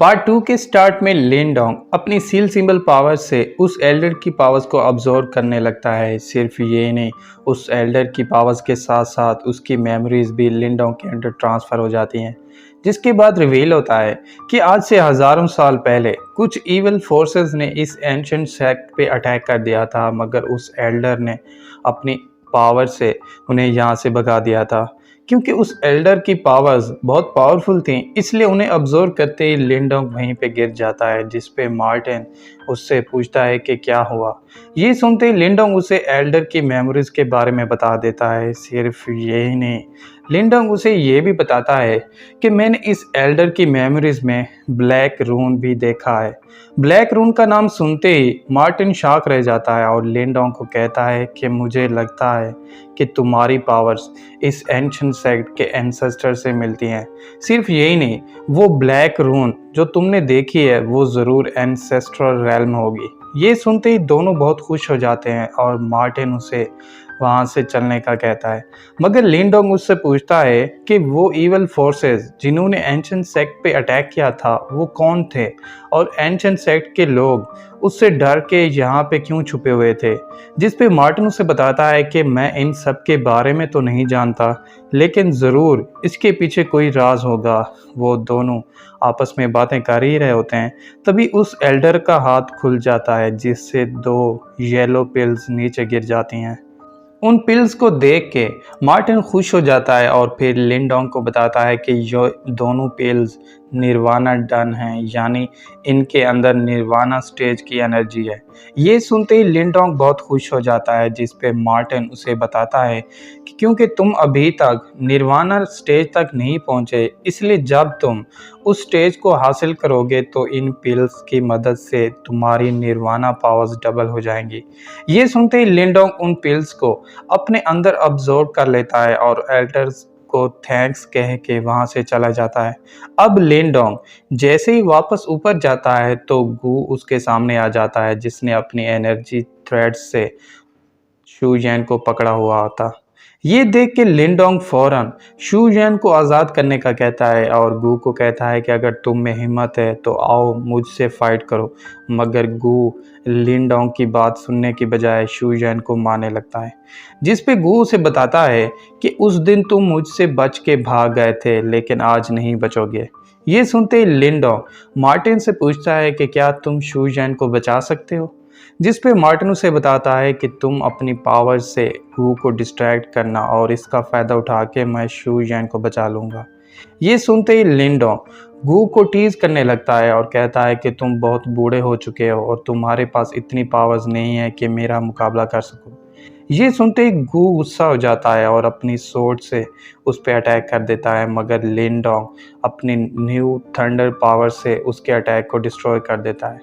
Part 2 के start में लिनडोंग अपनी सील सिंबल पावर से उस एल्डर की पावर्स को अब्जॉर्ब करने लगता है। सिर्फ ये नहीं, उस एल्डर की पावर्स के साथ साथ उसकी मेमोरीज भी लिनडोंग के अंदर ट्रांसफ़र हो जाती हैं। जिसके बाद रिवील होता है कि आज से हज़ारों साल पहले कुछ इविल फोर्सेस ने इस एंशिएंट सेक्ट पे अटैक कर दिया था, मगर उस एल्डर ने अपनी पावर से उन्हें यहाँ से भगा दिया था। क्योंकि उस एल्डर की पावर्स बहुत पावरफुल थी, इसलिए उन्हें अब्जॉर्व करते ही लिनडोंग वहीं पे गिर जाता है, जिस पे मार्टिन उससे पूछता है कि क्या हुआ। ये सुनते ही लिनडोंग उसे एल्डर की मेमोरीज के बारे में बता देता है। सिर्फ यही नहीं, लिनडोंग उसे ये भी बताता है कि मैंने इस एल्डर की मेमोरीज में ब्लैक रून भी देखा है। ब्लैक रून का नाम सुनते ही मार्टिन शॉक रह जाता है और लिनडोंग को कहता है कि मुझे लगता है कि तुम्हारी पावर्स इस एंशिएंट सेक्ट के एंसेस्टर से मिलती हैं। सिर्फ यही नहीं, वो ब्लैक रून जो तुमने देखी है वो ज़रूर एंसेस्ट्रल रेल्म होगी। ये सुनते ही दोनों बहुत खुश हो जाते हैं और मार्टिन उसे वहाँ से चलने का कहता है। मगर लिनडोंग उससे पूछता है कि वो इवल फोर्सेस जिन्होंने एंशिएंट सेक्ट पे अटैक किया था वो कौन थे, और एंशिएंट सेक्ट के लोग उससे डर के यहाँ पे क्यों छुपे हुए थे। जिस पे मार्टिन उसे बताता है कि मैं इन सब के बारे में तो नहीं जानता, लेकिन ज़रूर इसके पीछे कोई राज होगा। वो दोनों आपस में बातें कर ही रहे होते हैं, तभी उस एल्डर का हाथ खुल जाता है, जिससे 2 येलो पिल्स नीचे गिर जाती हैं। उन पिल्स को देख के मार्टिन खुश हो जाता है और फिर लिनडोंग को बताता है कि जो दोनों पिल्स निर्वाणा डन हैं, यानी इनके अंदर निर्वाणा स्टेज की एनर्जी है। ये सुनते ही लिनडोंग बहुत खुश हो जाता है, जिस पे मार्टिन उसे बताता है कि क्योंकि तुम अभी तक निर्वाणा स्टेज तक नहीं पहुंचे, इसलिए जब तुम उस स्टेज को हासिल करोगे तो इन पिल्स की मदद से तुम्हारी निर्वाणा पावर्स डबल हो जाएंगी। ये सुनते ही लिनडोंग उन पिल्स को अपने अंदर अब्जॉर्ब कर लेता है और एल्डर्स को थैंक्स कह के वहां से चला जाता है। अब लिनडोंग जैसे ही वापस ऊपर जाता है तो गू उसके सामने आ जाता है, जिसने अपनी एनर्जी थ्रेड्स से शू यन को पकड़ा हुआ था। ये देख के लिनडोंग फौरन शू यन को आज़ाद करने का कहता है और गू को कहता है कि अगर तुम में हिम्मत है तो आओ मुझसे फाइट करो। मगर गू लिनडोंग की बात सुनने की बजाय शू यन को मारने लगता है, जिस पे गू उसे बताता है कि उस दिन तुम मुझसे बच के भाग गए थे, लेकिन आज नहीं बचोगे। ये सुनते ही लिनडोंग मार्टिन से पूछता है कि क्या तुम शू यन को बचा सकते हो, जिस पे मार्टिन उसे बताता है कि तुम अपनी पावर से गू को डिस्ट्रैक्ट करना और इसका फ़ायदा उठा के मैं शू यन को बचा लूँगा। ये सुनते ही लिनडोंग गू को टीज करने लगता है और कहता है कि तुम बहुत बूढ़े हो चुके हो और तुम्हारे पास इतनी पावर्स नहीं है कि मेरा मुकाबला कर सको। ये सुनते ही गू गुस्सा हो जाता है और अपनी सोर्ड से उस पर अटैक कर देता है, मगर लिनडोंग अपनी न्यू थंडर पावर से उसके अटैक को डिस्ट्रॉय कर देता है।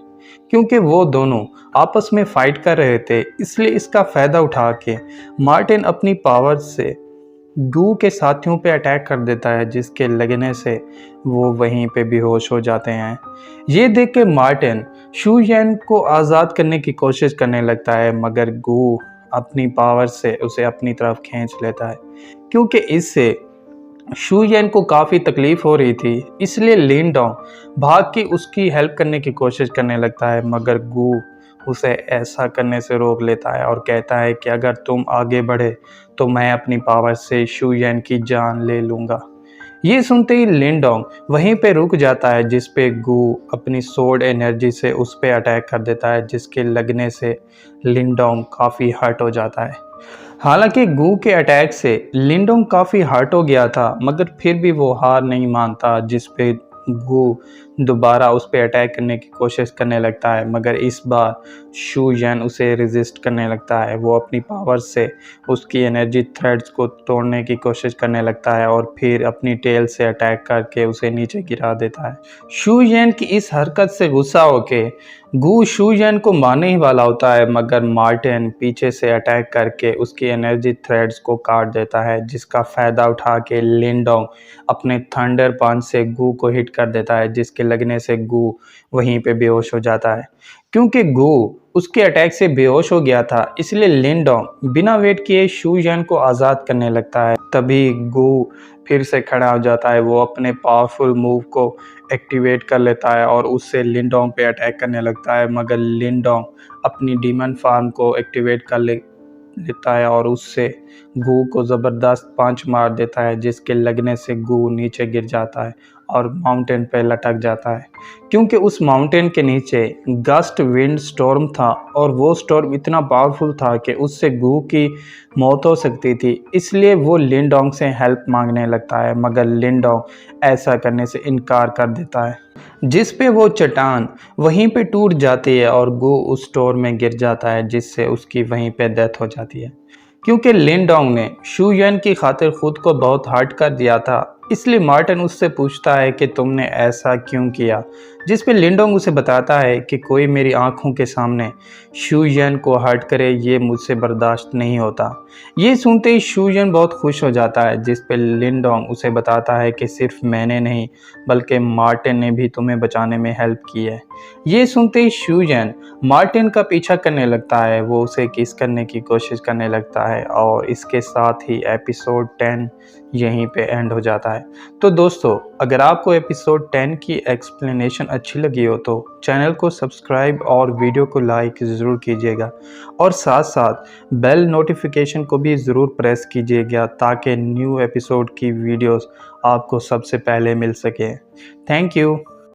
क्योंकि वो दोनों आपस में फाइट कर रहे थे, इसलिए इसका फ़ायदा उठा के मार्टिन अपनी पावर से गू के साथियों पे अटैक कर देता है, जिसके लगने से वो वहीं पे बेहोश हो जाते हैं। ये देख के मार्टिन शू यन को आज़ाद करने की कोशिश करने लगता है, मगर गू अपनी पावर से उसे अपनी तरफ खींच लेता है। क्योंकि इससे शू यन को काफ़ी तकलीफ़ हो रही थी, इसलिए लिनडोंग भाग के उसकी हेल्प करने की कोशिश करने लगता है, मगर गू उसे ऐसा करने से रोक लेता है और कहता है कि अगर तुम आगे बढ़े तो मैं अपनी पावर से शू यन की जान ले लूँगा। ये सुनते ही लिनडोंग वहीं पे रुक जाता है, जिस पे गू अपनी सोर्ड एनर्जी से उस पे अटैक कर देता है, जिसके लगने से लिनडोंग काफ़ी हर्ट हो जाता है। हालांकि गू के अटैक से लिनडोंग काफ़ी हर्ट हो गया था, मगर फिर भी वो हार नहीं मानता, जिस पे गू दोबारा उस पे अटैक करने की कोशिश करने लगता है, मगर इस बार शू यन उसे रेजिस्ट करने लगता है। वो अपनी पावर से उसकी एनर्जी थ्रेड्स को तोड़ने की कोशिश करने लगता है और फिर अपनी टेल से अटैक करके उसे नीचे गिरा देता है। शू यन की इस हरकत से गुस्सा होके गू शू यन को मारने ही वाला होता है, मगर मार्टिन पीछे से अटैक करके उसकी एनर्जी थ्रेड्स को काट देता है, जिसका फ़ायदा उठा के लिनडोंग अपने थंडर पंच से गू को हिट कर देता है, जिसके लगने से गू वहीं पे बेहोश हो जाता है। क्योंकि गू उसके अटैक से बेहोश हो गया था, इसलिए लिनडोंग बिना वेट किए शू यान को आज़ाद करने लगता है। तभी गू फिर से खड़ा हो जाता है, वो अपने पावरफुल मूव को एक्टिवेट कर लेता है और उससे लिनडोंग पे अटैक करने लगता है, मगर लिनडोंग अपनी डीमन फार्म को एक्टिवेट कर लेता है और उससे गू को ज़बरदस्त पंच मार देता है, जिसके लगने से गू नीचे गिर जाता है और माउंटेन पे लटक जाता है। क्योंकि उस माउंटेन के नीचे गस्ट विंड स्टॉर्म था और वो स्टॉर्म इतना पावरफुल था कि उससे गू की मौत हो सकती थी, इसलिए वो लिनडोंग से हेल्प मांगने लगता है, मगर लिनडोंग ऐसा करने से इनकार कर देता है, जिस पे वो चट्टान वहीं पे टूट जाती है और गू उस स्टोर में गिर जाता है, जिससे उसकी वहीं पे डेथ हो जाती है। क्योंकि लिनडोंग ने शू यान की खातिर खुद को बहुत हर्ट कर दिया था, इसलिए मार्टिन उससे पूछता है कि तुमने ऐसा क्यों किया, जिस पे लिनडोंग उसे बताता है कि कोई मेरी आंखों के सामने शू यान को हर्ट करे ये मुझसे बर्दाश्त नहीं होता। ये सुनते ही शू यान बहुत खुश हो जाता है, जिस पे लिनडोंग उसे बताता है कि सिर्फ मैंने नहीं बल्कि मार्टिन ने भी तुम्हें बचाने में हेल्प की है। ये सुनते ही शू यान मार्टिन का पीछा करने लगता है, वो उसे किस करने की कोशिश करने लगता है और इसके साथ ही एपिसोड 10 यहीं पे एंड हो जाता है। तो दोस्तों, अगर आपको एपिसोड 10 की एक्सप्लेनेशन अच्छी लगी हो तो चैनल को सब्सक्राइब और वीडियो को लाइक ज़रूर कीजिएगा और साथ साथ बेल नोटिफिकेशन को भी ज़रूर प्रेस कीजिएगा ताकि न्यू एपिसोड की वीडियोस आपको सबसे पहले मिल सके। Thank you.